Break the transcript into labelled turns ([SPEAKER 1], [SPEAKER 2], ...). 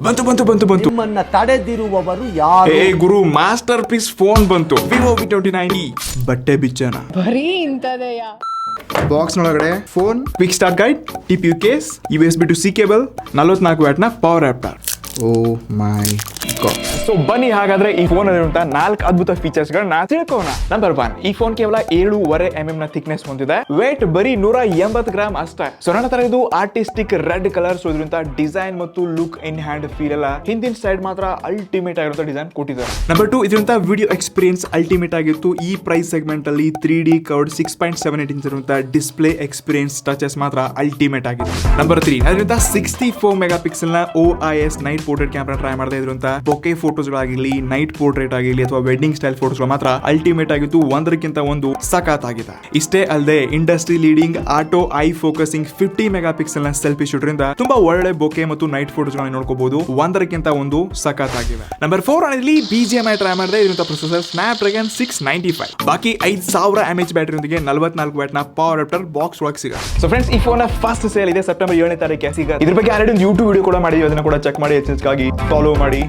[SPEAKER 1] ಬಂತು
[SPEAKER 2] ನಿಮ್ಮನ್ನ ತಡೆದಿರುವವರು ಯಾರು?
[SPEAKER 1] ಏ ಗುರು, ಮಾಸ್ಟರ್ ಪೀಸ್ ಫೋನ್ ಬಂತು. vivoV29e ಬಟ್ಟೆ ಬಿಚ್ಚನ.
[SPEAKER 3] ಬರೀ ಇಂತದೆಯಾ?
[SPEAKER 1] ಬಾಕ್ಸ್ ನೊಳಗಡೆ phone, quick start guide, TPU case, USB to C cable, 44 watt ನ power adapter. Oh my god. So ಬನ್ನಿ ಹಾಗಾದ್ರೆ ಈ ಫೋನ್ ಅಲ್ಲಿರುವಂತಹ 4 ಅದ್ಭುತ ಫೀಚರ್ಸ್ ಗಳನ್ನ ತಿಳ್ಕೋಣ. ನಂಬರ್ 1, ಈ ಫೋನ್ ಕೇವಲ 7.5 mm ನ ಥಿಕ್ನೆಸ್ ಹೊಂದಿದೆ. ವೇಟ್ ಬರೀ 180 ಗ್ರಾಮ್ ಅಷ್ಟೇ. ಸೊ ನನ್ನ ತರ ಇದು ಆರ್ಟಿಸ್ಟಿಕ್ ರೆಡ್ ಕಲರ್. ಸೊ ಇದರಿಂದ ಡಿಸೈನ್ ಮತ್ತು ಲುಕ್ ಇನ್ ಹ್ಯಾಂಡ್ ಫೀಲ್ ಎಲ್ಲ ಹಿಂದಿನ ಸೈಡ್ ಮಾತ್ರ ಅಲ್ಟಿಮೇಟ್ ಆಗಿರೋ ಡಿಸೈನ್ ಕೊಟ್ಟಿದ್ದಾರೆ. ನಂಬರ್ 2, ಇದರಿಂದ ವಿಡಿಯೋ ಎಕ್ಸ್ಪೀರಿಯನ್ಸ್ ಅಲ್ಟಿಮೇಟ್ ಆಗಿತ್ತು. ಈ ಪ್ರೈಸ್ ಸೆಗ್ಮೆಂಟ್ ಅಲ್ಲಿ 3D ಕರ್ವ್ಡ್ 6.78 ಇಂಚ್ ಇರುವಂತಹ ಡಿಸ್ಪ್ಲೇ ಎಕ್ಸ್ಪೀರಿಯನ್ಸ್ ಟಚಸ್ ಮಾತ್ರ ಅಲ್ಟಿಮೇಟ್ ಆಗಿದೆ. ನಂಬರ್ 3, ಅದರಿಂದ 64 ಮೆಗಾ ಪಿಕ್ಸೆಲ್ ನ OIS night portrait camera try ಮಾಡದೆ ಇರುವಂತ ಬೊಕೆ ಫೋಟೋಸ್ ಗಳಾಗಿರ್ಲಿ, ನೈಟ್ ಪೋರ್ಟ್ರೇಟ್ ಆಗಿರ್ಲಿ ಅಥವಾ ವೆಡ್ಡಿಂಗ್ ಸ್ಟೈಲ್ ಫೋಟೋಸ್ ಮಾತ್ರ ಅಲ್ಟಿಮೇಟ್ ಆಗಿತ್ತು. ಒಂದಕ್ಕಿಂತ ಒಂದು ಸಖತ್ ಆಗಿದೆ. ಇಷ್ಟೇ ಅಲ್ಲದೆ industry leading auto I focusing 50 mega pixel ನ ಸೆಲ್ಫಿ ಶೂಟರ್ ಇಂದ ತುಂಬಾ ಒಳ್ಳೆ ಬೊಕೆ ಮತ್ತು ನೈಟ್ ಫೋಟೋಸ್ ಗಳನ್ನ ನೋಡ್ಕೋಬಹುದು. ಒಂದಕ್ಕಿಂತ ಒಂದು ಸಖತ್ ಆಗಿವೆ. ನಂಬರ್ 4 ಅಲ್ಲಿ BGMI ಟ್ರೈ ಮಾಡದೆ ಇರುವಂತ ಪ್ರೊಸೆಸರ್ ಸ್ನ್ಯಾಪ್ಡ್ರ್ಯಾಗನ್ 695. ಬಾಕಿ 5000 mAh ಬ್ಯಾಟರಿ ಯೊಂದಿಗೆ 44 ವ್ಯಾಟ್ ನ ಪವರ್ ಅಡಾಪ್ಟರ್ ಬಾಕ್ಸ್ ಒಳಗೆ ಸಿಗುತ್ತೆ. ಸೊ ಫ್ರೆಂಡ್ಸ್, ಈ ಫೋನ್ ಫಸ್ಟ್ ಸೇಲ್ ಇದೆ ಸೆಪ್ಟೆಂಬರ್ 7ನೇ ತಾರೀಕಿಗೆ ಸಿಗುತ್ತೆ. ಇದ್ರ ಬಗ್ಗೆ ಆಲ್ರೆಡಿ ಒಂದು YouTube ವಿಡಿಯೋ ಕೂಡ ಮಾಡಿದ್ವಿ, ಅದನ್ನ ಕೂಡ ಚೆಕ್ ಮಾಡಿ. ಹೆಚ್ಚಿನದಾಗಿ ಫಾಲೋ ಮಾಡಿ.